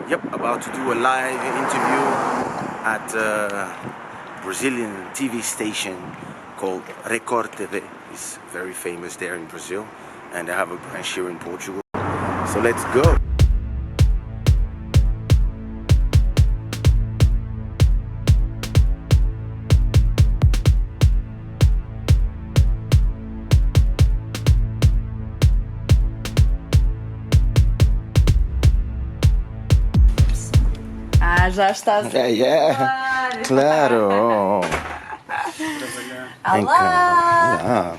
Yep, about to do a live interview at a Brazilian TV station called Record TV. It's very famous there in Brazil, and they have a branch here in Portugal. So let's go. Já estás a Claro! Olá!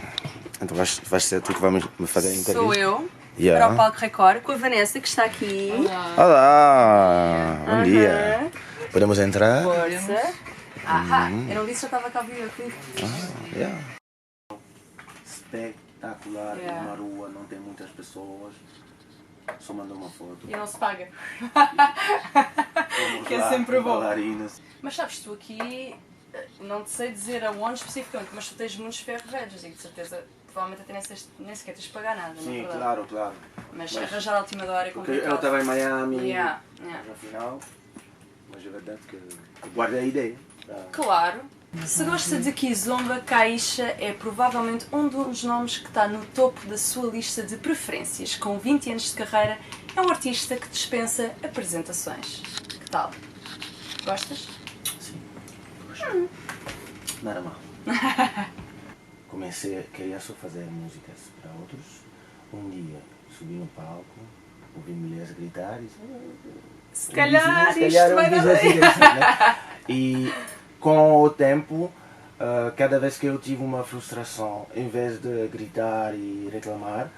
Então vais ser tu que vai me fazer a entrevista? Sou eu, Yeah. para o Palco Record, com a Vanessa, que está aqui. Olá! Bom dia! Podemos entrar? Força! Eu não disse que já estava cá a vir aqui. Yeah. Espetacular, Yeah. uma rua, não tem muitas pessoas. Só mandou uma foto. E não se paga. Vamos Que é lá, sempre bom. bailarinas. Mas sabes, tu aqui, não te sei dizer aonde especificamente, mas tu tens muitos ferros velhos e de certeza, provavelmente até nem sequer tens de pagar nada, não é Sim, verdade? claro. Mas arranjar a última hora é Porque complicado. eu estava em Miami, Yeah. mas afinal, mas é verdade que eu guardei a ideia. Claro. Se gosta de Kizomba, Kaysha é provavelmente um dos nomes que está no topo da sua lista de preferências. Com 20 anos de carreira, é um artista que dispensa apresentações. Que tal? Gostas? Sim, nada mal. Queria só fazer músicas para outros. Um dia subi no palco, ouvi mulheres gritar e Se calhar se isto vai dar bem. né? E com o tempo, cada vez que eu tive uma frustração, em vez de gritar e reclamar,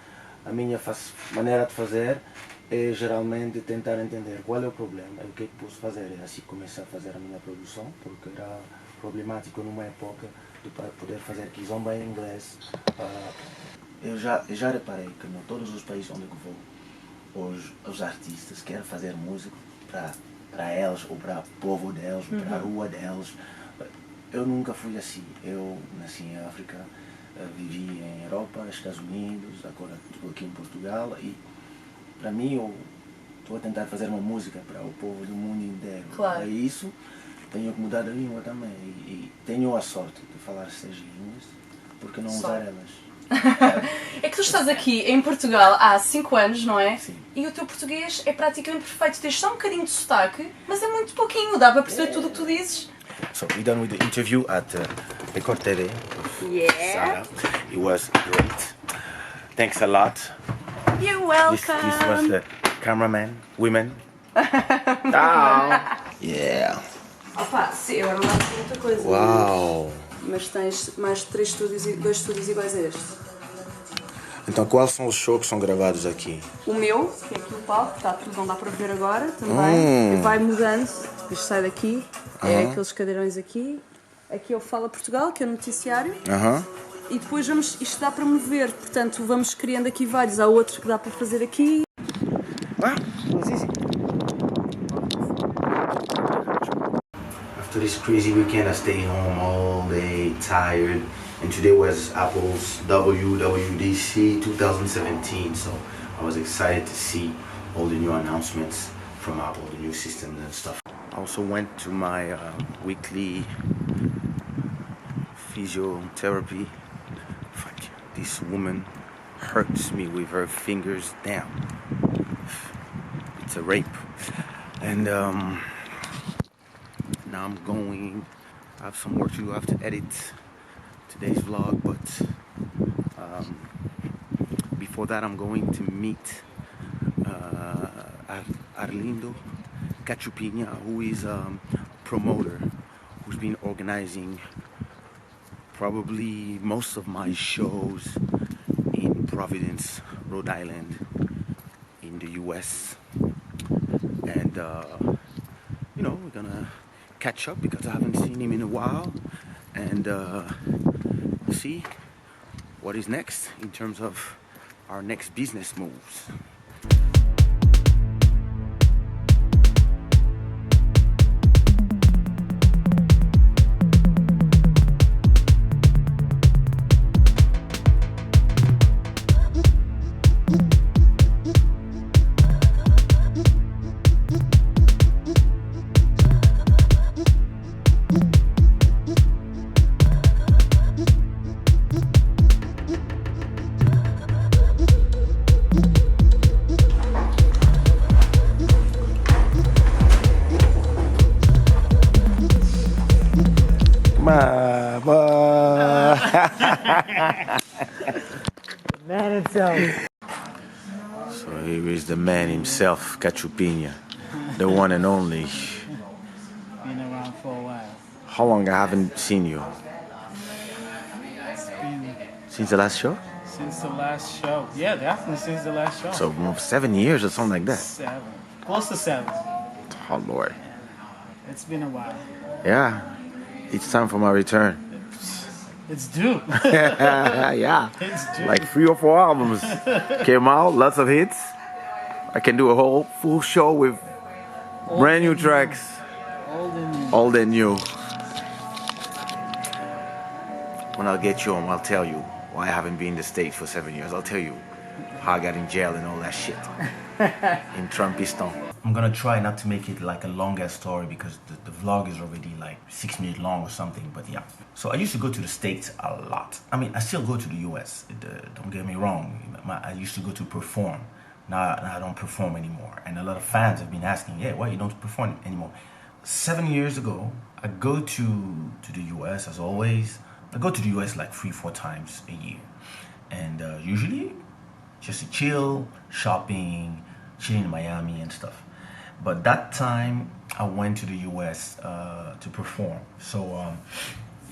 a minha maneira de fazer é geralmente tentar entender qual é o problema e o que é que posso fazer. E assim comecei a fazer a minha produção, porque era problemático numa época de poder fazer kizomba em inglês. Eu já reparei que em todos os países onde eu vou, os artistas querem fazer música para eles, ou para o povo deles, ou para a rua deles. Eu nunca fui assim. Eu nasci em África, vivi em Europa, Estados Unidos, agora estou aqui em Portugal e para mim eu estou a tentar fazer uma música para o povo do mundo inteiro. Claro. Para isso tenho que mudar a língua também e tenho a sorte de falar 6 línguas, porque não usar elas? É que tu estás aqui em Portugal há 5 anos, não é? Sim. E o teu português é praticamente perfeito. Tens só um bocadinho de sotaque, mas é muito pouquinho. Dá para perceber tudo o que tu dizes. So we're done with the interview at Record TV. Yeah. Sarah. It was great. Thanks a lot. You're This was welcome. the cameraman, women. Yeah. Opa, sim, agora não dá para muita coisa. Uau. Mas tens mais 2 estúdios iguais a este. Então quais são os shows que são gravados aqui? O meu, que é aqui o palco, está tudo, não dá para ver agora também. E vai mudando. Isto sai daqui, é aqueles cadeirões aqui. Aqui é o Fala Portugal, que é o noticiário. E depois isto dá para mover, portanto vamos criando aqui vários. Há outros que dá para fazer aqui. After this crazy weekend, I stayed home all day, tired. And today was Apple's WWDC 2017, so I was excited to see all the new announcements from Apple, the new systems and stuff. I also went to my weekly physiotherapy. Fuck, this woman hurts me with her fingers down. It's a rape. And now I'm going, I have some work to do. I have to edit today's vlog, but before that I'm going to meet Arlindo Catchupinha, who is a promoter who's been organizing probably most of my shows in Providence, Rhode Island, in the US. And you know, we're gonna catch up because I haven't seen him in a while, and see what is next in terms of our next business moves. Man himself. So here is the man himself, Catchupinha, the one and only. Been around for a while. How long I haven't seen you? It's been Since the last show? since the last show. Yeah, definitely since the last show. So 7 years or something like that. 7. Close to 7. Oh Lord. It's been a while. Yeah. It's time for my return. It's due. Yeah. It's due. Like 3 or 4 albums came out, lots of hits. I can do a whole full show with brand new tracks. Old and new. Old and new. When I'll get you home, I'll tell you why I haven't been in the States for 7 years. I'll tell you how I got in jail and all that shit in Trumpistan. I'm gonna try not to make it like a longer story because the vlog is already like 6 minutes long or something, but yeah. So I used to go to the States a lot. I mean, I still go to the US, don't get me wrong. I used to go to perform. Now I don't perform anymore. And a lot of fans have been asking, yeah, why you don't perform anymore? 7 years ago, I go to the US as always. I go to the US like 3-4 times a year. And usually just to chill, shopping, chilling in Miami and stuff. But that time I went to the US to perform. So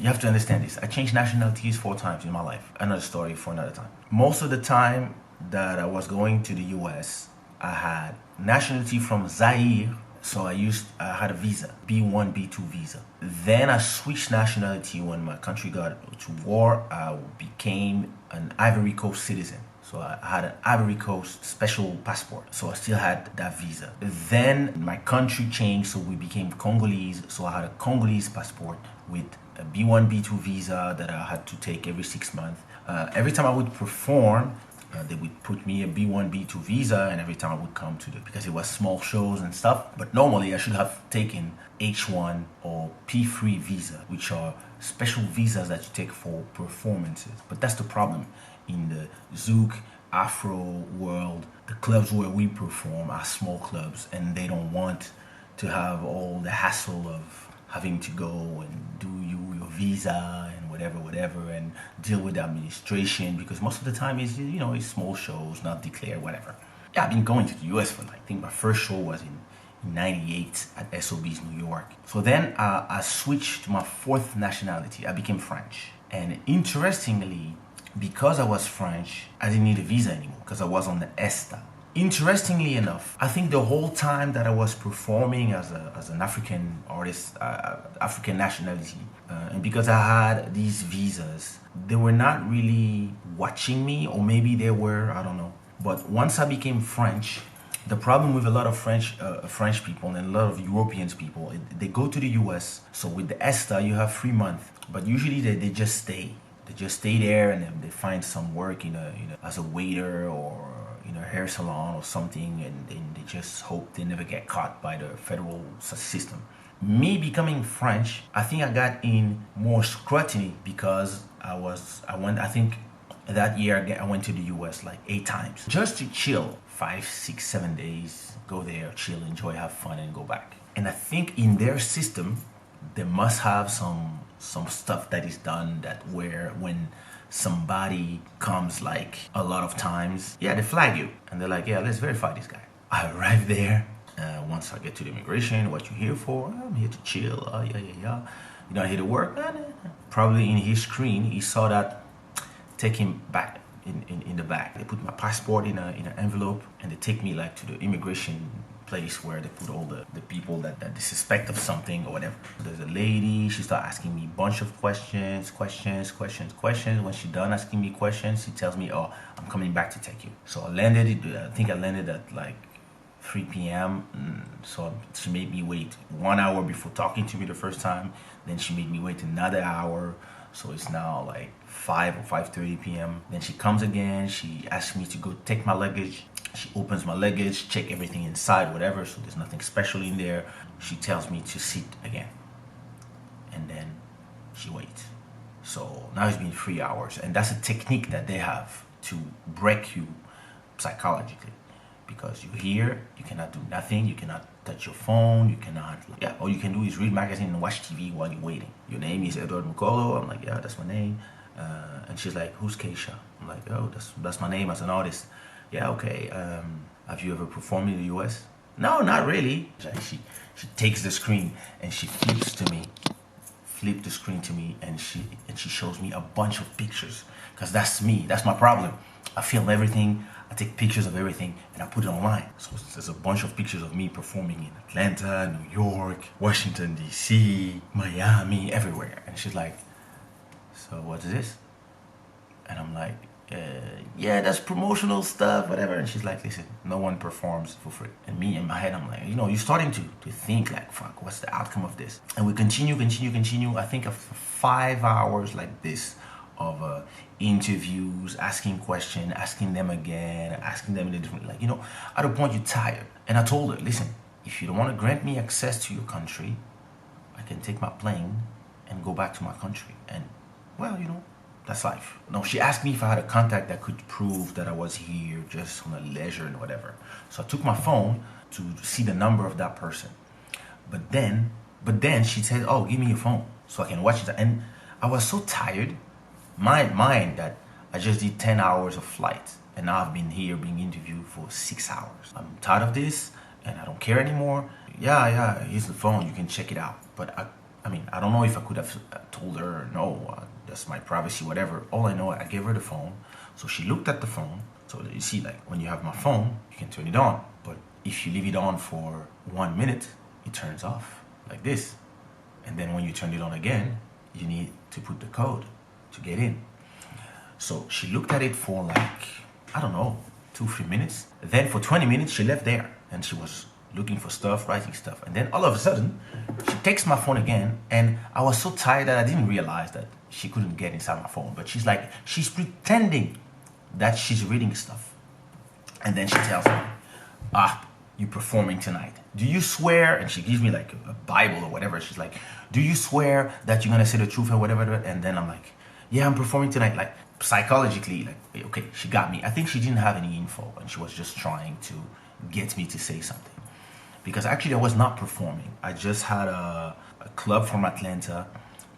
you have to understand this. I changed nationalities 4 times in my life. Another story for another time. Most of the time that I was going to the US, I had nationality from Zaire. So I had a visa, B1, B2 visa. Then I switched nationality when my country got to war. I became an Ivory Coast citizen. So I had an Ivory Coast special passport. So I still had that visa. Then my country changed, so we became Congolese. So I had a Congolese passport with a B1, B2 visa that I had to take every 6 months. Every time I would perform, they would put me a B1, B2 visa, and every time I would come to because it was small shows and stuff. But normally I should have taken H1 or P3 visa, which are special visas that you take for performances. But that's the problem. In the Zouk, Afro world, the clubs where we perform are small clubs, and they don't want to have all the hassle of having to go and do your visa and whatever, and deal with the administration, because most of the time it's small shows, not declared, whatever. Yeah, I've been going to the US for I think my first show was in 98 at SOB's New York. So then I switched to my 4th nationality. I became French. And interestingly, because I was French, I didn't need a visa anymore because I was on the ESTA. Interestingly enough, I think the whole time that I was performing as an African artist, African nationality, and because I had these visas, they were not really watching me, or maybe they were, I don't know. But once I became French, the problem with a lot of French people and a lot of Europeans people, they go to the US. So with the ESTA, you have 3 months, but usually they just stay. They just stay there, and then they find some work as a waiter or in a hair salon or something, and then they just hope they never get caught by the federal system. Me becoming French, I think I got in more scrutiny because I think that year I went to the US like 8 times just to chill 5, 6, 7 days, go there, chill, enjoy, have fun, and go back. And I think in their system they must have some stuff that is done that where when somebody comes like a lot of times, yeah, they flag you and they're like, yeah, let's verify this guy. I arrived there. Once I get to the immigration, what you here for? I'm here to chill. Yeah. You're not here to work? Probably in his screen, he saw that. Take him back in the back. They put my passport in an envelope, and they take me like to the immigration place where they put all the people that they suspect of something or whatever. There's a lady, she started asking me a bunch of questions. When she's done asking me questions, she tells me, oh, I'm coming back to take you. So I think I landed at like 3 p.m. So she made me wait 1 hour before talking to me the first time. Then she made me wait another hour. So it's now like 5 or 5:30 p.m. Then she comes again. She asks me to go take my luggage. She opens my luggage, check everything inside, whatever. So there's nothing special in there. She tells me to sit again. And then she waits. So now it's been 3 hours. And that's a technique that they have to break you psychologically. Because you're here, you cannot do nothing, you cannot touch your phone, you cannot, all you can do is read magazine and watch TV while you're waiting. Your name is Edward Mukolo. I'm like, yeah, that's my name. And she's like, who's Kaysha? I'm like, oh, that's my name as an artist. Yeah, okay. Have you ever performed in the US? No, not really. She takes the screen and she flipped the screen to me, and she shows me a bunch of pictures, because that's me. That's my problem. I film everything, I take pictures of everything, and I put it online. So there's a bunch of pictures of me performing in Atlanta, New York, Washington DC, Miami, everywhere. And she's like, so what is this? And I'm like, yeah, that's promotional stuff, whatever. And she's like, listen, no one performs for free. And me, in my head, I'm like, you're starting to think like, fuck, what's the outcome of this? And we continue. I think of 5 hours like this of interviews, asking questions, asking them again, asking them in a different, at a point you're tired. And I told her, listen, if you don't want to grant me access to your country, I can take my plane and go back to my country. And, well, that's life. No, she asked me if I had a contact that could prove that I was here just on a leisure and whatever. So I took my phone to see the number of that person. But then she said, oh, give me your phone so I can watch it. And I was so tired, my mind, that I just did 10 hours of flight. And now I've been here being interviewed for 6 hours. I'm tired of this and I don't care anymore. Yeah, here's the phone, you can check it out. But I don't know if I could have told her, no, that's my privacy, whatever. All I know, I gave her the phone. So she looked at the phone. So you see, like, when you have my phone, you can turn it on. But if you leave it on for 1 minute, it turns off like this. And then when you turn it on again, you need to put the code to get in. So she looked at it for 2-3 minutes. Then for 20 minutes, she left there. And she was looking for stuff, writing stuff. And then all of a sudden, she takes my phone again. And I was so tired that I didn't realize that she couldn't get inside my phone. But she's pretending that she's reading stuff. And then she tells me, you're performing tonight. Do you swear? And she gives me like a Bible or whatever. She's like, do you swear that you're going to say the truth or whatever? And then I'm like, yeah, I'm performing tonight. Like, psychologically, like, okay, she got me. I think she didn't have any info. And she was just trying to get me to say something. Because actually I was not performing. I just had a club from Atlanta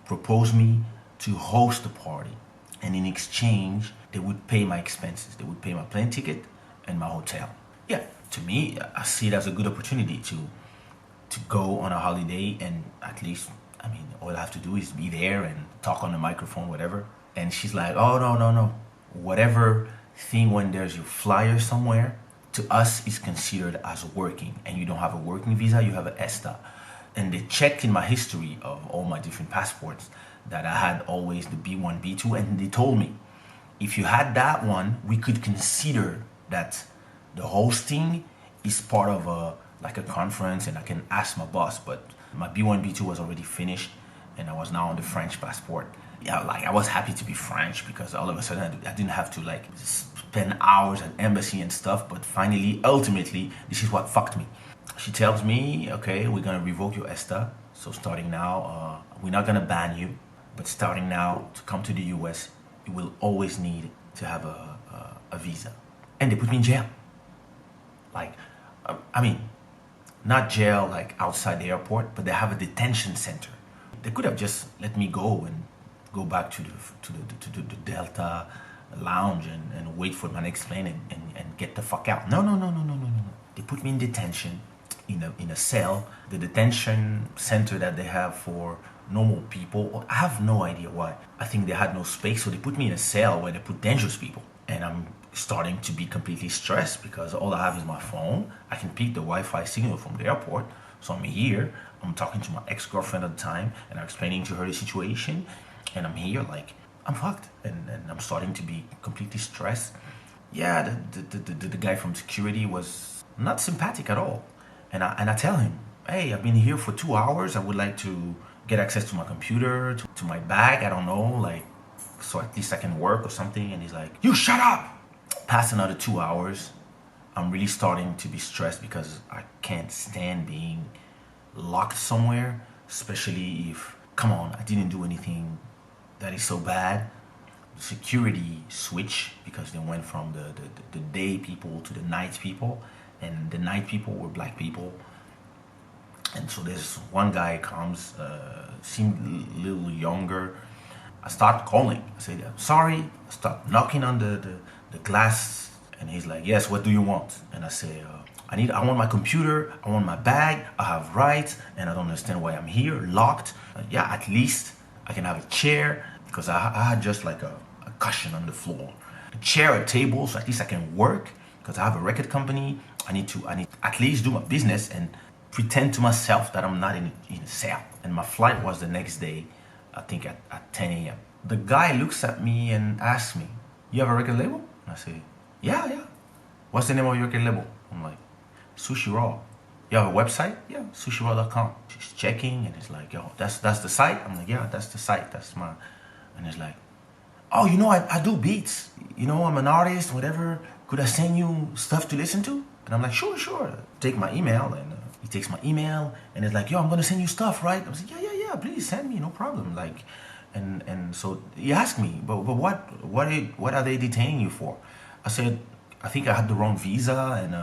propose me to host a party. And in exchange, they would pay my expenses. They would pay my plane ticket and my hotel. Yeah, to me, I see it as a good opportunity to go on a holiday and at least, all I have to do is be there and talk on the microphone, whatever. And she's like, oh, no. Whatever thing when there's your flyer somewhere, to us is considered as working. And you don't have a working visa, you have an ESTA. And they checked in my history of all my different passports that I had always the B1, B2, and they told me, if you had that one, we could consider that the hosting is part of a conference, and I can ask my boss. But my B1, B2 was already finished, and I was now on the French passport. Yeah, I was happy to be French because all of a sudden I didn't have to spend hours at embassy and stuff. But finally, ultimately, this is what fucked me. She tells me, okay, we're gonna revoke your ESTA. So starting now, we're not gonna ban you, but starting now to come to the US, you will always need to have a visa. And they put me in jail. Not jail outside the airport, but they have a detention center. They could have just let me go and go back to the Delta lounge and wait for my next plane and get the fuck out. No. They put me in detention, in a cell. The detention center that they have for normal people, I have no idea why. I think they had no space, so they put me in a cell where they put dangerous people. And I'm starting to be completely stressed because all I have is my phone. I can pick the Wi-Fi signal from the airport. So I'm here, I'm talking to my ex-girlfriend at the time, and I'm explaining to her the situation. And I'm here I'm fucked. And I'm starting to be completely stressed. Yeah, the guy from security was not sympathetic at all. And I tell him, hey, I've been here for 2 hours. I would like to get access to my computer, to my bag, I don't know, so at least I can work or something. And he's like, you shut up! Past another 2 hours, I'm really starting to be stressed because I can't stand being locked somewhere, especially if, come on, I didn't do anything that is so bad. The security switch, because they went from the day people to the night people, and the night people were black people. And so there's one guy comes, seemed a little younger. I start calling. I say, I'm sorry. I start knocking on the glass, and he's like, yes, what do you want? And I say, I want my computer, I want my bag, I have rights, and I don't understand why I'm here, locked. Yeah, at least I can have a chair, because I had just like a cushion on the floor. A chair, a table, so at least I can work, because I have a record company. I need at least do my business and pretend to myself that I'm not in a cell. And my flight was the next day, I think at 10 a.m. The guy looks at me and asks me, you have a record label? And I say, yeah. What's the name of your record label? I'm like, Sushi Raw. You have a website? Yeah, sushiraw.com. He's checking and he's like, yo, that's the site? I'm like, yeah, that's the site. That's my... And he's like, oh, I do beats. I'm an artist, whatever. Could I send you stuff to listen to? And I'm like, sure. Take my email. And he takes my email and he's like, yo, I'm going to send you stuff, right? I was like, yeah, please send me, no problem. Like, and so he asked me, but what are they detaining you for? I said, I think I had the wrong visa and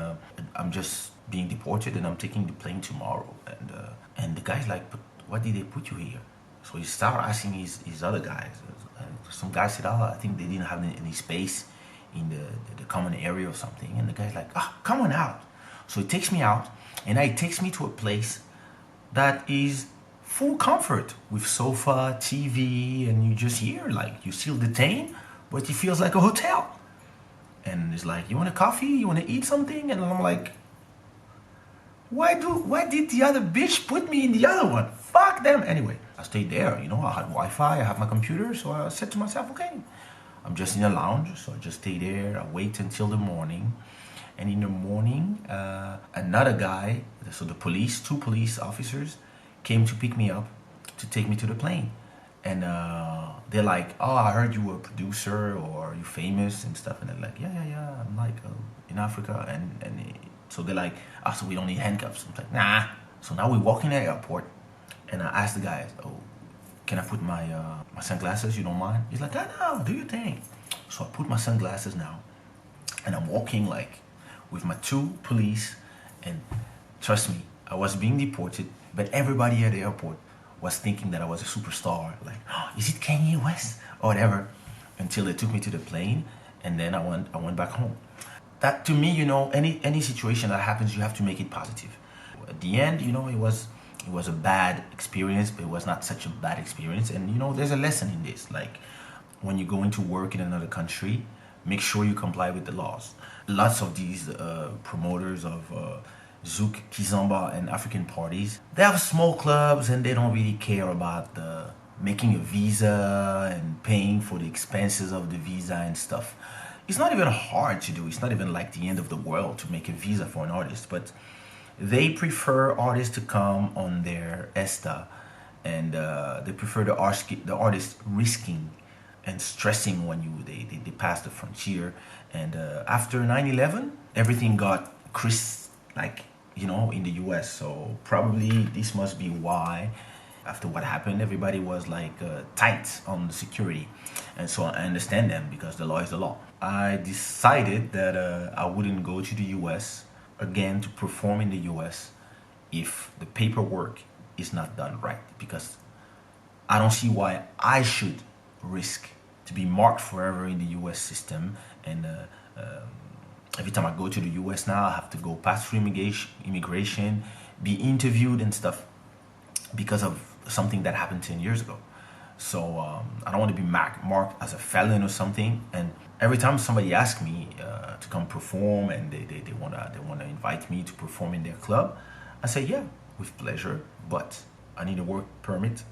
I'm just being deported and I'm taking the plane tomorrow. And the guy's like, but why did they put you here? So he started asking his other guys. Some guy said, I think they didn't have any space in the common area or something. And the guy's like, come on out. So he takes me out and he takes me to a place that is full comfort with sofa, TV, and you just here, like you still detained, but it feels like a hotel. And it's like, you want a coffee? You want to eat something? And I'm like, why did the other bitch put me in the other one? Fuck them. Anyway, I stayed there, I had Wi-Fi, I have my computer, so I said to myself, okay, I'm just in a lounge, so I just stay there, I wait until the morning. And in the morning, another guy, so two police officers came to pick me up to take me to the plane. And they're like, oh, I heard you were a producer or are you famous and stuff. And they're like, yeah, I'm like in Africa. And so they're like, so we don't need handcuffs. I'm like, nah. So now we walk in the airport and I asked the guys, oh, can I put my sunglasses? You don't mind? He's like, no, do your thing. So I put my sunglasses now and I'm walking like with my two police, and trust me, I was being deported, but everybody at the airport was thinking that I was a superstar, like, oh, is it Kanye West or whatever, until they took me to the plane, and then I went back home. That to me, any situation that happens, you have to make it positive. At the end, it was a bad experience, but it was not such a bad experience, and there's a lesson in this. Like, when you're going to work in another country, make sure you comply with the laws. Lots of these promoters of Zouk, Kizomba, and African parties, they have small clubs and they don't really care about making a visa and paying for the expenses of the visa and stuff. It's not even hard to do. It's not even like the end of the world to make a visa for an artist, but they prefer artists to come on their ESTA, and they prefer the artist risking and stressing when they pass the frontier. And after 9/11, everything got crisp, in the US. So probably this must be why, after what happened, everybody was tight on the security. And so I understand them, because the law is the law. I decided that I wouldn't go to the US again to perform in the US if the paperwork is not done right, because I don't see why I should risk to be marked forever in the US system. And every time I go to the US now, I have to go pass through immigration, be interviewed and stuff because of something that happened 10 years ago. So I don't want to be marked as a felon or something. And every time somebody asks me to come perform and they wanna invite me to perform in their club, I say, yeah, with pleasure, but I need a work permit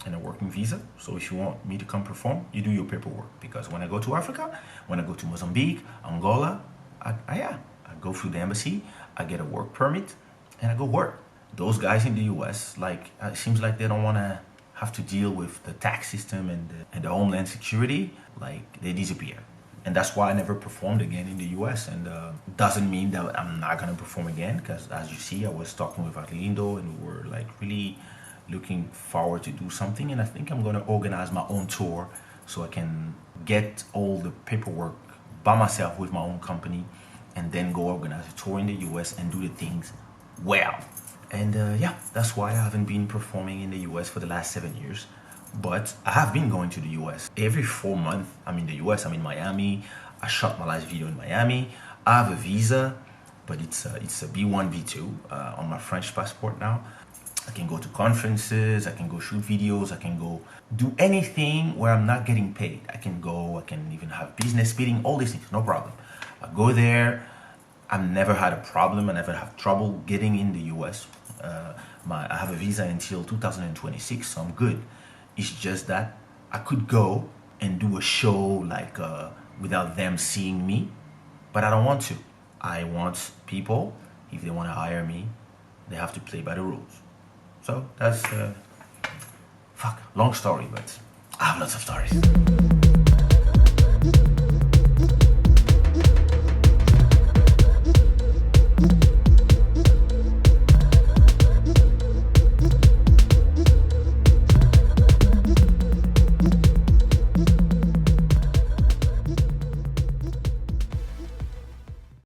and a working visa. So if you want me to come perform, you do your paperwork. Because when I go to Africa, when I go to Mozambique, Angola, I go through the embassy, I get a work permit, and I go work. Those guys in the US, it seems like they don't want to have to deal with the tax system and the homeland security. They disappear. And that's why I never performed again in the US. And doesn't mean that I'm not going to perform again, because as you see, I was talking with Arlindo and we were really looking forward to do something. And I think I'm going to organize my own tour so I can get all the paperwork by myself with my own company, and then go organize a tour in the US and do the things well. And that's why I haven't been performing in the US for the last 7 years. But I have been going to the US. Every 4 months, I'm in the US, I'm in Miami. I shot my last video in Miami. I have a visa, but it's a B1, B2 on my French passport now. I can go to conferences, I can go shoot videos, I can go do anything where I'm not getting paid. I can even have business meeting, all these things, no problem. I go there. I've never had a problem. I never have trouble getting in the US. I have a visa until 2026, so I'm good. It's just that I could go and do a show like without them seeing me, but I don't want to. I want people, if they want to hire me, they have to play by the rules. So that's long story, but I have lots of stories.